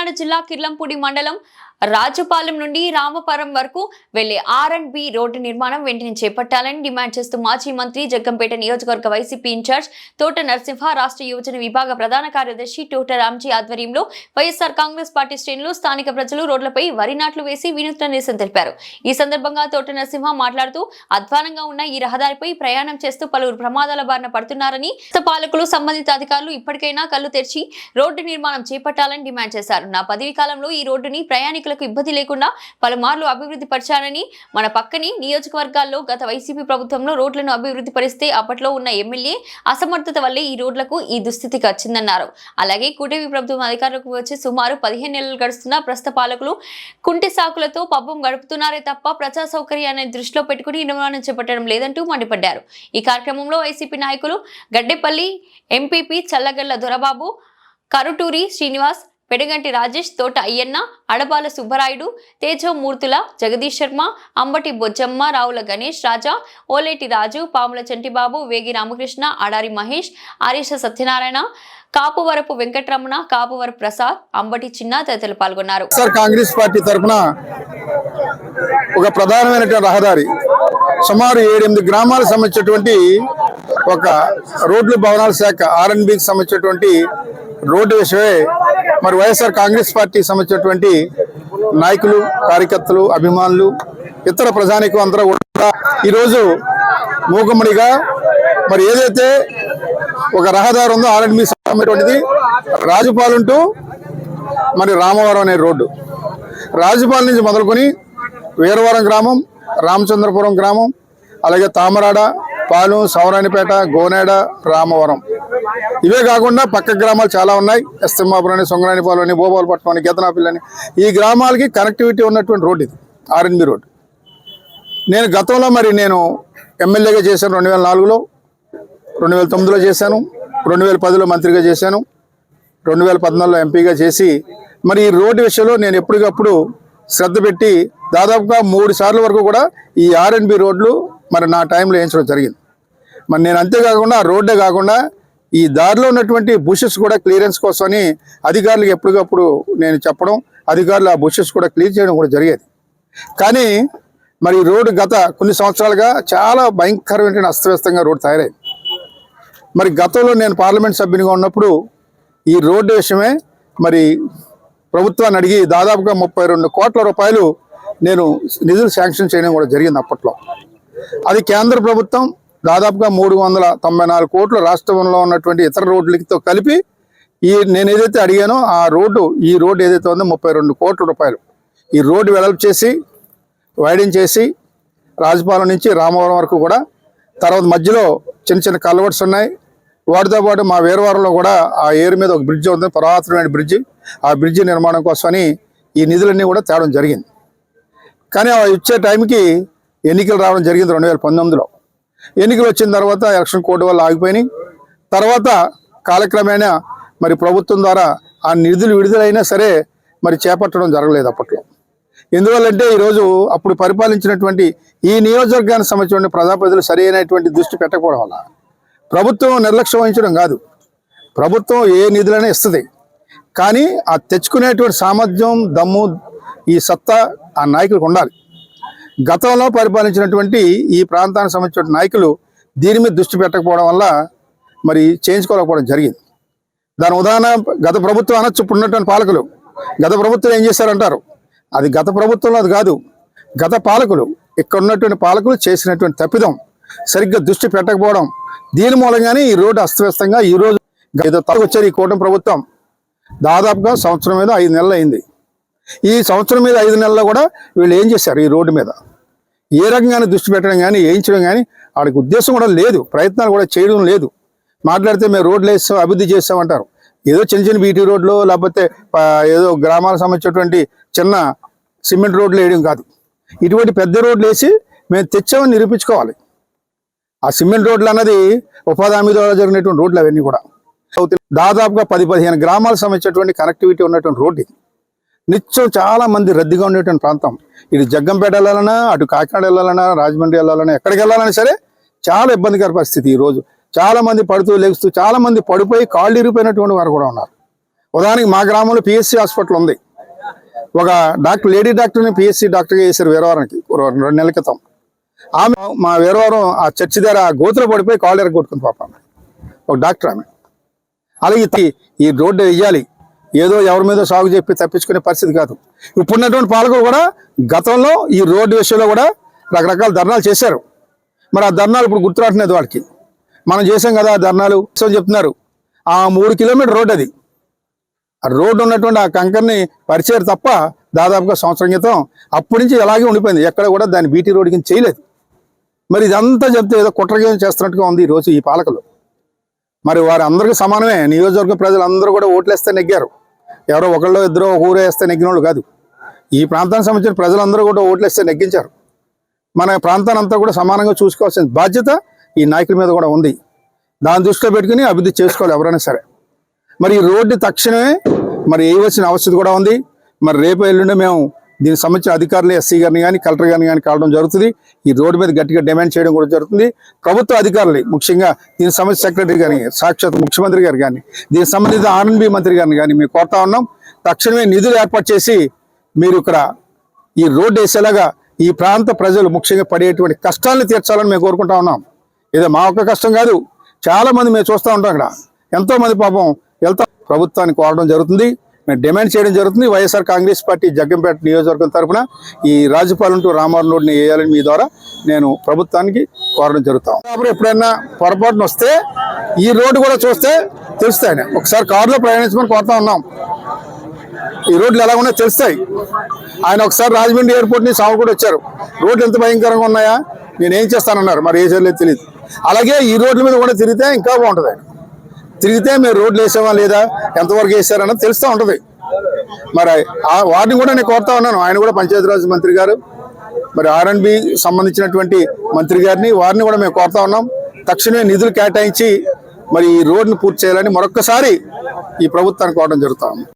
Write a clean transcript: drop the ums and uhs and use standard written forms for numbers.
కాకినాడ జిల్లా కిర్లంపూడి మండలం రాజుపాలెం నుండి రామపురం వరకు వెళ్లే R&B రోడ్డు నిర్మాణం వెంటనే చేపట్టాలని డిమాండ్ చేస్తూ మాజీ మంత్రి జగ్గంపేట నియోజకవర్గ వైసీపీ ఇన్ఛార్జ్ తోట నరసింహ, రాష్ట్ర యువజన విభాగ ప్రధాన కార్యదర్శి తోట రామ్జీ ఆధ్వర్యంలో వైఎస్ఆర్ కాంగ్రెస్ పార్టీ శ్రేణులు, స్థానిక ప్రజలు రోడ్లపై వరి నాట్లు వేసి వినూత్న నిరసన తెలిపారు. ఈ సందర్భంగా తోట నరసింహ మాట్లాడుతూ అధ్వానంగా ఉన్న ఈ రహదారిపై ప్రయాణం చేస్తూ పలువురు ప్రమాదాల బారిన పడుతున్నారని, పాలకులు, సంబంధిత అధికారులు ఇప్పటికైనా కళ్లు తెరిచి రోడ్డు నిర్మాణం చేపట్టాలని డిమాండ్ చేశారు. నా పదవి కాలంలో ఈ రోడ్డుని ప్రయాణికులకు ఇబ్బంది లేకుండా పలుమార్లు అభివృద్ధి పరిచారని, మన పక్కని నియోజకవర్గాల్లో గత వైసీపీ ప్రభుత్వంలో రోడ్లను అభివృద్ధి పరిస్తే అప్పట్లో ఉన్న ఎమ్మెల్యే అసమర్థత వల్లే ఈ రోడ్లకు ఈ దుస్థితికి వచ్చిందన్నారు. అలాగే కూటమి ప్రభుత్వం అధికారులకు వచ్చి సుమారు 15 నెలలు గడుస్తున్న ప్రస్తుత పాలకులు కుంటి సాకులతో పబ్బం గడుపుతున్నారే తప్ప ప్రజా సౌకర్యాన్ని దృష్టిలో పెట్టుకుని నిర్మాణం చేపట్టడం లేదంటూ మండిపడ్డారు. ఈ కార్యక్రమంలో వైసీపీ నాయకులు గడ్డేపల్లి ఎంపీపీ చల్లగల్ల దొరబాబు, కరుటూరి శ్రీనివాస్, పెడగంటి రాజేష్, తోట అయ్యన్న, అడబాల సుబ్బరాయుడు, తేజమూర్తుల జగదీష్ శర్మ, అంబటి బొజ్జమ్మ, రావుల గణేష్, రాజా, ఓలేటి రాజు, పాముల చంటిబాబు, వేగి రామకృష్ణ, అడారి మహేష్, ఆరీష సత్యనారాయణ, కాపువరపు వెంకటరమణ, కాపువరపు ప్రసాద్, అంబటి చిన్న తదితరులు పాల్గొన్నారు. కాంగ్రెస్ పార్టీ తరఫున ఒక ప్రధానమైనటువంటి రహదారి సుమారు 7-8 గ్రామాలకు సంబంధించినటువంటి ఒక రోడ్లు భవనాల శాఖ R&Bకి సంబంధించినటువంటి రోడ్డు విషయమే మరి వైఎస్ఆర్ కాంగ్రెస్ పార్టీకి సంబంధించినటువంటి నాయకులు, కార్యకర్తలు, అభిమానులు, ఇతర ప్రజానికం అందరూ కూడా ఈరోజు మూకుమ్మడిగా మరి ఏదైతే ఒక రహదారి ఉందో R&B సంబంధించినటువంటిది రాజుపాలెం టు మరి రామవరం అనే రోడ్డు, రాజుపాలెం నుంచి మొదలుకొని వీరవరం గ్రామం, రామచంద్రపురం గ్రామం, అలాగే తామరాడ, పాలెం, సౌరానిపేట, గోనేడ, రామవరం, ఇవే కాకుండా పక్క గ్రామాలు చాలా ఉన్నాయి. ఎస్తిమ్మాపురం అని, సొంగరానిపాలెం అని, భూపాలపట్నం అని, గెతనాపిల్లి అని, ఈ గ్రామాలకి కనెక్టివిటీ ఉన్నటువంటి రోడ్డు ఇది R&B రోడ్డు. నేను గతంలో నేను ఎమ్మెల్యేగా చేశాను 2004లో, 2009లో చేశాను, 2010లో మంత్రిగా చేశాను, 2014లో ఎంపీగా చేసి మరి ఈ రోడ్డు విషయంలో నేను ఎప్పటికప్పుడు శ్రద్ధ పెట్టి దాదాపుగా 3 సార్ల వరకు కూడా ఈ R&B రోడ్లు మరి నా టైంలో వేయించడం జరిగింది. మరి నేను అంతేకాకుండా ఆ రోడ్డే కాకుండా ఈ దారిలో ఉన్నటువంటి బుషెస్ కూడా క్లియరెన్స్ కోసమని అధికారులకు ఎప్పటికప్పుడు నేను చెప్పడం, అధికారులు ఆ బుషెస్ కూడా క్లియర్ చేయడం కూడా జరిగేది. కానీ మరి ఈ రోడ్డు గత కొన్ని సంవత్సరాలుగా చాలా భయంకరమైన అస్తవ్యస్తంగా రోడ్డు తయారైంది. మరి గతంలో నేను పార్లమెంట్ సభ్యునిగా ఉన్నప్పుడు ఈ రోడ్డు విషయమే మరి ప్రభుత్వాన్ని అడిగి దాదాపుగా 32 కోట్ల రూపాయలు నేను నిధులు శాంక్షన్ చేయడం కూడా జరిగింది అప్పట్లో. అది కేంద్ర ప్రభుత్వం దాదాపుగా 394 కోట్లు రాష్ట్రంలో ఉన్నటువంటి ఇతర రోడ్లతో కలిపి నేను ఏదైతే అడిగానో ఈ రోడ్డు ఏదైతే ఉందో 32 కోట్ల రూపాయలు ఈ రోడ్డు వెడల్పు చేసి వైడింగ్ చేసి రాజపాలెం నుంచి రామవరం వరకు కూడా, తర్వాత మధ్యలో చిన్న చిన్న కల్వర్ట్స్ ఉన్నాయి. వాటితో పాటు మా వీరవరంలో కూడా ఆ ఏరు మీద ఒక బ్రిడ్జ్ ఉంది, పురాతనమైన బ్రిడ్జి. ఆ బ్రిడ్జి నిర్మాణం కోసమని ఈ నిధులన్నీ కూడా తేవడం జరిగింది. కానీ ఇచ్చే టైంకి ఎన్నికలు రావడం జరిగింది 2019లో. ఎన్నికలు వచ్చిన తర్వాత ఎలక్షన్ కోడ్ వల్ల ఆగిపోయినాయి. తర్వాత కాలక్రమేణా మరి ప్రభుత్వం ద్వారా ఆ నిధులు విడుదలైనా సరే మరి చేపట్టడం జరగలేదు అప్పట్లో. ఎందువల్లంటే ఈరోజు అప్పుడు పరిపాలించినటువంటి ఈ నియోజకవర్గానికి సంబంధించిన ప్రజాప్రతినిధులు సరైనటువంటి దృష్టి పెట్టకపోవడం వల్ల, ప్రభుత్వం నిర్లక్ష్యం వహించడం కాదు, ప్రభుత్వం ఏ నిధులైనా ఇస్తుంది, కానీ ఆ తెచ్చుకునేటువంటి సామర్థ్యం, దమ్ము, ఈ సత్తా ఆ నాయకులకు ఉండాలి. గతంలో పరిపాలించినటువంటి ఈ ప్రాంతానికి సంబంధించిన నాయకులు దీని మీద దృష్టి పెట్టకపోవడం వల్ల మరి చేయించుకోలేకపోవడం జరిగింది. దాని ఉదాహరణ గత ప్రభుత్వం అనొచ్చు. ఇప్పుడు ఉన్నటువంటి పాలకులు గత ప్రభుత్వం ఏం చేశారంటారు, అది గత ప్రభుత్వంలో అది కాదు, గత పాలకులు, ఇక్కడ ఉన్నటువంటి పాలకులు చేసినటువంటి తప్పిదం, సరిగ్గా దృష్టి పెట్టకపోవడం, దీని మూలంగానే ఈ రోడ్డు అస్తవ్యస్తంగా ఈరోజు వచ్చారు. ఈ కూటమి ప్రభుత్వం దాదాపుగా సంవత్సరం మీద 5 నెలలు అయింది. ఈ సంవత్సరం మీద 5 నెలల్లో కూడా వీళ్ళు ఏం చేశారు, ఈ రోడ్డు మీద ఏ రకంగానే దృష్టి పెట్టడం కానీ వేయించడం కానీ వాడికి ఉద్దేశం కూడా లేదు, ప్రయత్నాలు కూడా చేయడం లేదు. మాట్లాడితే మేము రోడ్లు వేస్తాం, అభివృద్ధి చేస్తామంటారు. ఏదో చిన్న చిన్న బీటీ రోడ్లు, లేకపోతే ఏదో గ్రామాలకు సంబంధించినటువంటి చిన్న సిమెంట్ రోడ్లు వేయడం కాదు, ఇటువంటి పెద్ద రోడ్లు వేసి మేము తెచ్చామని నిరూపించుకోవాలి. ఆ సిమెంట్ రోడ్లు అన్నది ఉపాధి హామీ ద్వారా జరిగినటువంటి రోడ్లు అవన్నీ కూడా దాదాపుగా 10-15 గ్రామాలకు సంబంధించినటువంటి కనెక్టివిటీ ఉన్నటువంటి రోడ్డు ఇది. నిత్యం చాలా మంది రద్దీగా ఉండేటువంటి ప్రాంతం. ఇటు జగ్గంపేట వెళ్ళాలన్నా, అటు కాకినాడ వెళ్ళాలన్నా, రాజమండ్రి వెళ్ళాలన్నా, ఎక్కడికి వెళ్ళాలన్నా సరే చాలా ఇబ్బందికర పరిస్థితి. ఈరోజు చాలా మంది పడుతూ లెగుస్తూ, చాలా మంది పడిపోయి కాళ్ళు ఇరిగిపోయినటువంటి వారు కూడా ఉన్నారు. ఉదాహరణకి మా గ్రామంలో పిఎస్సి హాస్పిటల్ ఉంది. ఒక డాక్టర్, లేడీ డాక్టర్ని పిఎస్సి డాక్టర్గా వేశారు వీరవరానికి 2 నెలల క్రితం. ఆమె మా వీరవరం ఆ చర్చి దగ్గర ఆ గోతులో పడిపోయి కాళ్ళు ఎరగొట్టుకుంది పాప. ఒక డాక్టర్ ఆమె. అలాగే ఈ రోడ్డు వేయాలి, ఏదో ఎవరి మీద సాగు చెప్పి తప్పించుకునే పరిస్థితి కాదు. ఇప్పుడున్నటువంటి పాలకులు కూడా గతంలో ఈ రోడ్డు విషయంలో కూడా రకరకాల ధర్నాలు చేశారు. మరి ఆ ధర్నాలు ఇప్పుడు గుర్తురావట్లేదు వాళ్ళకి. మనం చేసాం కదా ఆ ధర్నాలు చెప్తున్నారు. ఆ 3 కిలోమీటర్ రోడ్డు అది. ఆ రోడ్డు ఉన్నటువంటి ఆ కంకర్ని పరిచేరు తప్ప దాదాపుగా సంవత్సరం క్రితం అప్పటి నుంచి అలాగే ఉండిపోయింది. ఎక్కడ కూడా దాన్ని బీటీ రోడ్డు కింద చేయలేదు. మరి ఇదంతా చెప్తే ఏదో కుట్రగేయం చేస్తున్నట్టుగా ఉంది ఈరోజు ఈ పాలకులు. మరి వారి అందరికీ సమానమే. నియోజకవర్గ ప్రజలందరూ కూడా ఓట్లేస్తే నెగ్గారు. ఎవరో ఒకళ్ళు ఇద్దరు ఒక ఊరే వేస్తే నెగ్గిన వాళ్ళు కాదు. ఈ ప్రాంతానికి సంబంధించిన ప్రజలందరూ కూడా ఓట్లేస్తే నెగ్గించారు. మన ప్రాంతాన్ని అంతా కూడా సమానంగా చూసుకోవాల్సిన బాధ్యత ఈ నాయకుల మీద కూడా ఉంది. దాన్ని దృష్టిలో పెట్టుకుని అభివృద్ధి చేసుకోవాలి ఎవరైనా సరే. మరి ఈ రోడ్డు తక్షణమే మరి వేయవలసిన అవసరం కూడా ఉంది. మరి రేపు ఎల్లుండి మేము దీనికి సంబంధించిన అధికారులు ఎస్సీ గారిని కానీ కలెక్టర్ గారిని కానీ కావడం జరుగుతుంది. ఈ రోడ్డు మీద గట్టిగా డిమాండ్ చేయడం కూడా జరుగుతుంది. ప్రభుత్వ అధికారులు ముఖ్యంగా దీనికి సంబంధించిన సెక్రటరీ గారిని, సాక్షాత్ ముఖ్యమంత్రి గారు కానీ, దీనికి సంబంధించిన R&B మంత్రి గారిని కానీ మేము కోరుతా ఉన్నాం. తక్షణమే నిధులు ఏర్పాటు చేసి మీరు ఇక్కడ ఈ రోడ్డు వేసేలాగా ఈ ప్రాంత ప్రజలు ముఖ్యంగా పడేటువంటి కష్టాలను తీర్చాలని మేము కోరుకుంటా ఉన్నాం. ఇదే మా ఒక్క కష్టం కాదు, చాలా మంది మేము చూస్తూ ఉంటాం. ఇక్కడ ఎంతో మంది పాపం వెళ్తా ప్రభుత్వాన్ని కోరడం జరుగుతుంది, మేము డిమాండ్ చేయడం జరుగుతుంది. వైఎస్ఆర్ కాంగ్రెస్ పార్టీ జగ్గంపేట నియోజకవర్గం తరఫున ఈ రాజుపాలెం టు రామవరం రోడ్ని వేయాలని మీ ద్వారా నేను ప్రభుత్వానికి కోరడం జరుగుతాం. ఎప్పుడైనా పొరపాటున వస్తే ఈ రోడ్డు కూడా చూస్తే తెలుస్తాయి. ఒకసారి కారులో ప్రయాణించమని కోరుతా ఉన్నాం. ఈ రోడ్లు ఎలా ఉన్నాయో తెలుస్తాయి. ఆయన ఒకసారి రాజమండ్రి ఎయిర్పోర్ట్ నుంచి సాగు కూడా వచ్చారు. రోడ్లు ఎంత భయంకరంగా ఉన్నాయా, నేనేం చేస్తానన్నారు. మరి ఏ చేయలేదు తెలియదు. అలాగే ఈ రోడ్ల మీద కూడా తిరిగితే ఇంకా బాగుంటుంది. ఆయన తిరిగితే మీరు రోడ్లు వేసావా లేదా, ఎంతవరకు వేసారన్నది తెలుస్తూ ఉంటుంది. మరి వారిని కూడా నేను కోరుతా ఉన్నాను. ఆయన కూడా పంచాయతీరాజ్ మంత్రి గారు, మరి R&B సంబంధించినటువంటి మంత్రి గారిని, వారిని కూడా మేము కోరుతా ఉన్నాం. తక్షణమే నిధులు కేటాయించి మరి ఈ రోడ్డును పూర్తి చేయాలని మరొక్కసారి ఈ ప్రభుత్వాన్ని కోరడం జరుగుతాం.